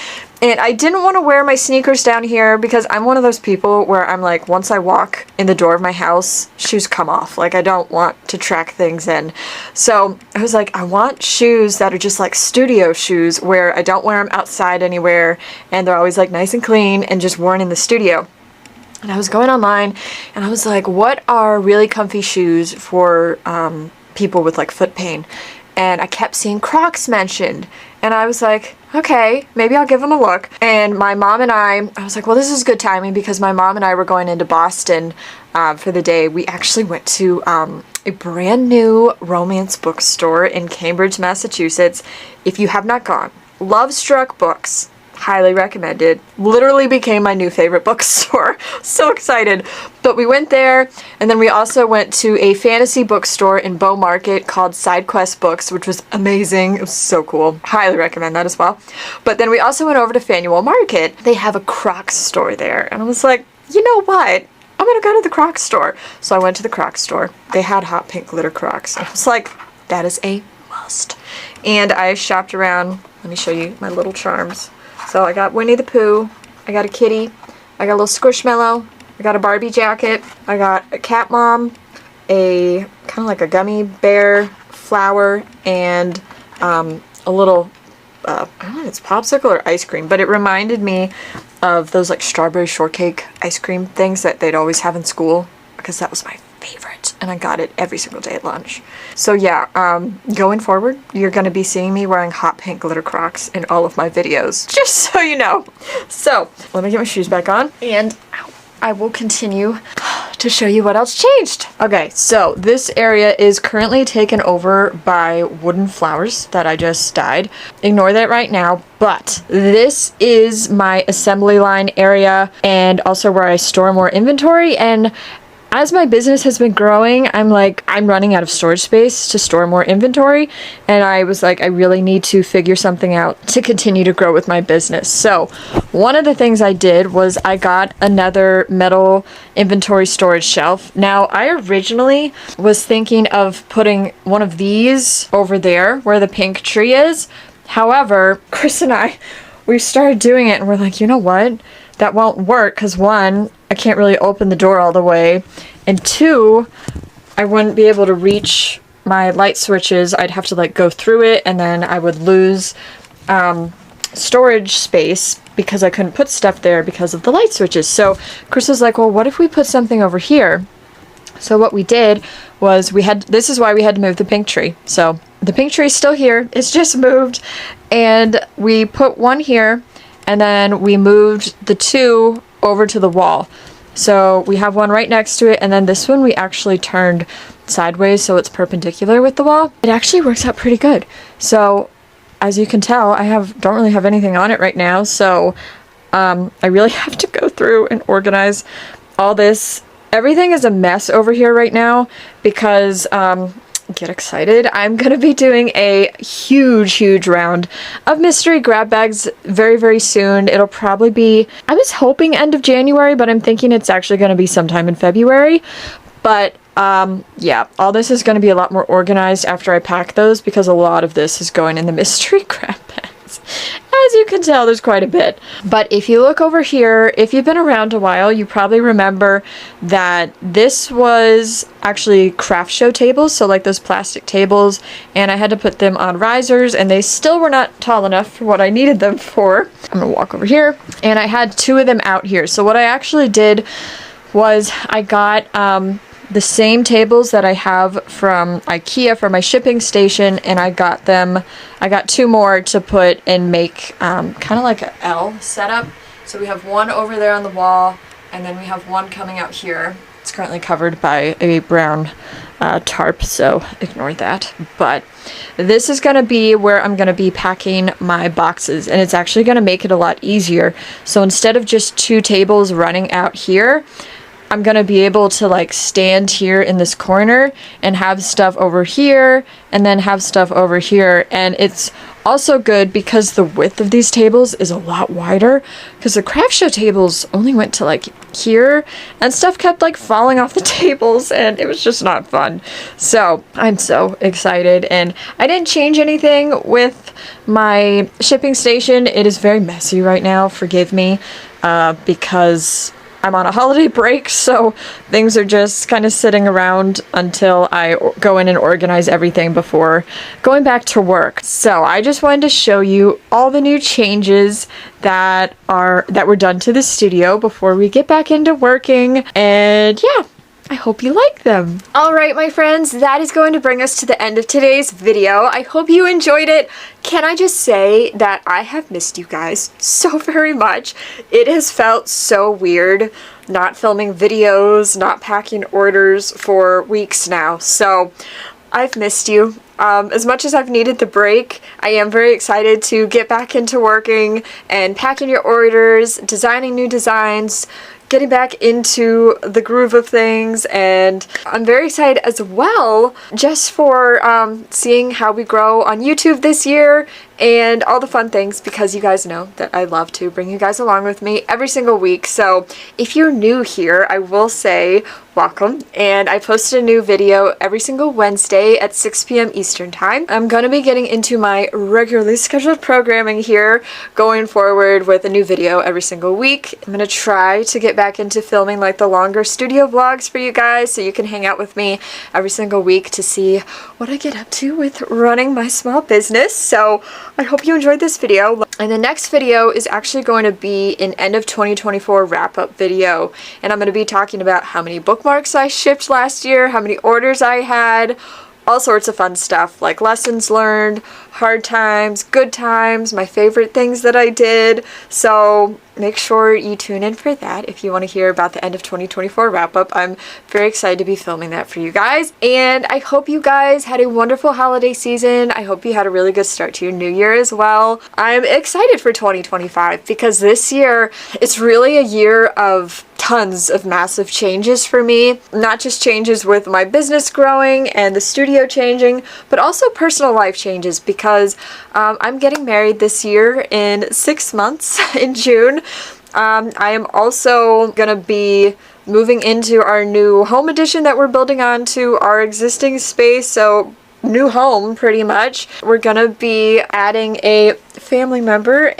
And I didn't want to wear my sneakers down here because I'm one of those people where I'm like, once I walk in the door of my house, shoes come off. Like, I don't want to track things in. So I was like, I want shoes that are just like studio shoes where I don't wear them outside anywhere and they're always like nice and clean and just worn in the studio. And I was going online and I was like, what are really comfy shoes for people with like foot pain? And I kept seeing Crocs mentioned. And I was like, okay, maybe I'll give them a look. And my mom and I was like, well, this is good timing because my mom and I were going into Boston for the day. We actually went to a brand new romance bookstore in Cambridge, Massachusetts. If you have not gone, Love Struck Books. Highly recommended. Literally became my new favorite bookstore. So excited. But we went there, and then we also went to a fantasy bookstore in Bow Market called SideQuest Books, which was amazing. It was so cool. Highly recommend that as well. But then we also went over to Faneuil Market. They have a Crocs store there, and I was like, you know what? I'm gonna go to the Crocs store. So I went to the Crocs store. They had hot pink glitter Crocs. I was like, that is a must. And I shopped around. Let me show you my little charms. So I got Winnie the Pooh, I got a kitty, I got a little Squishmallow, I got a Barbie jacket, I got a cat mom, a kind of like a gummy bear flower, and a little, I don't know if it's popsicle or ice cream, but it reminded me of those like strawberry shortcake ice cream things that they'd always have in school, because that was my favorite, and I got it every single day at lunch. So yeah, going forward, you're going to be seeing me wearing hot pink glitter Crocs in all of my videos, just so you know. So let me get my shoes back on, and I will continue to show you what else changed. Okay, so this area is currently taken over by wooden flowers that I just dyed. Ignore that right now, but this is my assembly line area and also where I store more inventory. And as my business has been growing, I'm running out of storage space to store more inventory, and I was like, I really need to figure something out to continue to grow with my business. So one of the things I did was I got another metal inventory storage shelf. Now, I originally was thinking of putting one of these over there where the pink tree is. However, Chris and we started doing it and we're like, you know what? That won't work because one, I can't really open the door all the way, and two, I wouldn't be able to reach my light switches. I'd have to like go through it, and then I would lose storage space because I couldn't put stuff there because of the light switches. So Chris was like, well, what if we put something over here? So what we did was this is why we had to move the pink tree. So the pink tree is still here. It's just moved, and we put one here. And then we moved the two over to the wall. So we have one right next to it, and then this one we actually turned sideways so it's perpendicular with the wall. It actually works out pretty good. So as you can tell, I don't really have anything on it right now, so I really have to go through and organize all this. Everything is a mess over here right now because, get excited, I'm gonna be doing a huge round of mystery grab bags very, very soon. It'll probably be, I was hoping end of January, but I'm thinking it's actually gonna be sometime in February. But yeah, all this is going to be a lot more organized after I pack those because a lot of this is going in the mystery grab bags. As you can tell, there's quite a bit. But if you look over here, if you've been around a while, you probably remember that this was actually craft show tables, so like those plastic tables, and I had to put them on risers, and they still were not tall enough for what I needed them for. I'm gonna walk over here, and I had 2 of them out here. So what I actually did was I got the same tables that I have from Ikea for my shipping station, and I got 2 more to put and make kind of like an L setup. So we have one over there on the wall, and then we have one coming out here. It's currently covered by a brown tarp, so ignore that. But this is going to be where I'm going to be packing my boxes, and it's actually going to make it a lot easier. So instead of just 2 tables running out here, I'm going to be able to like stand here in this corner and have stuff over here and then have stuff over here. And it's also good because the width of these tables is a lot wider, because the craft show tables only went to like here and stuff kept like falling off the tables and it was just not fun. So I'm so excited, and I didn't change anything with my shipping station. It is very messy right now, forgive me, because I'm on a holiday break, so things are just kind of sitting around until I go in and organize everything before going back to work. So I just wanted to show you all the new changes that were done to the studio before we get back into working, and yeah, I hope you like them. Alright, my friends, that is going to bring us to the end of today's video. I hope you enjoyed it. Can I just say that I have missed you guys so very much. It has felt so weird not filming videos, not packing orders for weeks now. So I've missed you. As much as I've needed the break, I am very excited to get back into working and packing your orders, designing new designs, getting back into the groove of things, and I'm very excited as well just for seeing how we grow on YouTube this year and all the fun things, because you guys know that I love to bring you guys along with me every single week. So if you're new here, I will say welcome, and I posted a new video every single Wednesday at 6 p.m. Eastern time. I'm gonna be getting into my regularly scheduled programming here going forward with a new video every single week. I'm gonna try to get back into filming like the longer studio vlogs for you guys, so you can hang out with me every single week to see what I get up to with running my small business. So I hope you enjoyed this video. And the next video is actually going to be an end of 2024 wrap-up video, and I'm going to be talking about how many bookmarks I shipped last year, how many orders I had, all sorts of fun stuff like lessons learned, hard times, good times, my favorite things that I did. So make sure you tune in for that if you want to hear about the end of 2024 wrap-up. I'm very excited to be filming that for you guys, and I hope you guys had a wonderful holiday season. I hope you had a really good start to your new year as well. I'm excited for 2025 because this year it's really a year of tons of massive changes for me. Not just changes with my business growing and the studio changing, but also personal life changes, because I'm getting married this year in 6 months in June. I am also gonna be moving into our new home addition that we're building onto our existing space, so new home pretty much. We're gonna be adding a family member,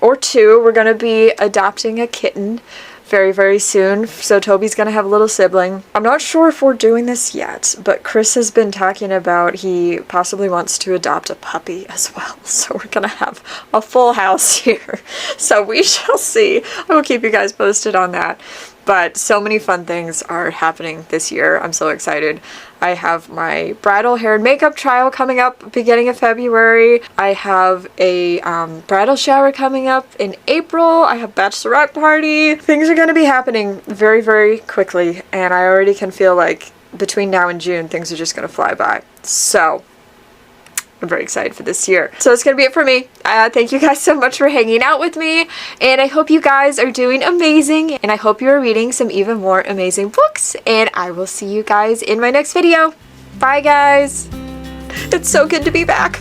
or 2. We're gonna be adopting a kitten very, very soon. So Toby's gonna have a little sibling. I'm not sure if we're doing this yet, but Chris has been talking about he possibly wants to adopt a puppy as well. So we're gonna have a full house here. So we shall see. I will keep you guys posted on that. But so many fun things are happening this year. I'm so excited. I have my bridal hair and makeup trial coming up beginning of February. I have a bridal shower coming up in April. I have bachelorette party. Things are going to be happening very, very quickly, and I already can feel like between now and June things are just going to fly by. So I'm very excited for this year. So that's gonna be it for me. Thank you guys so much for hanging out with me, and I hope you guys are doing amazing, and I hope you're reading some even more amazing books, and I will see you guys in my next video. Bye guys. It's so good to be back.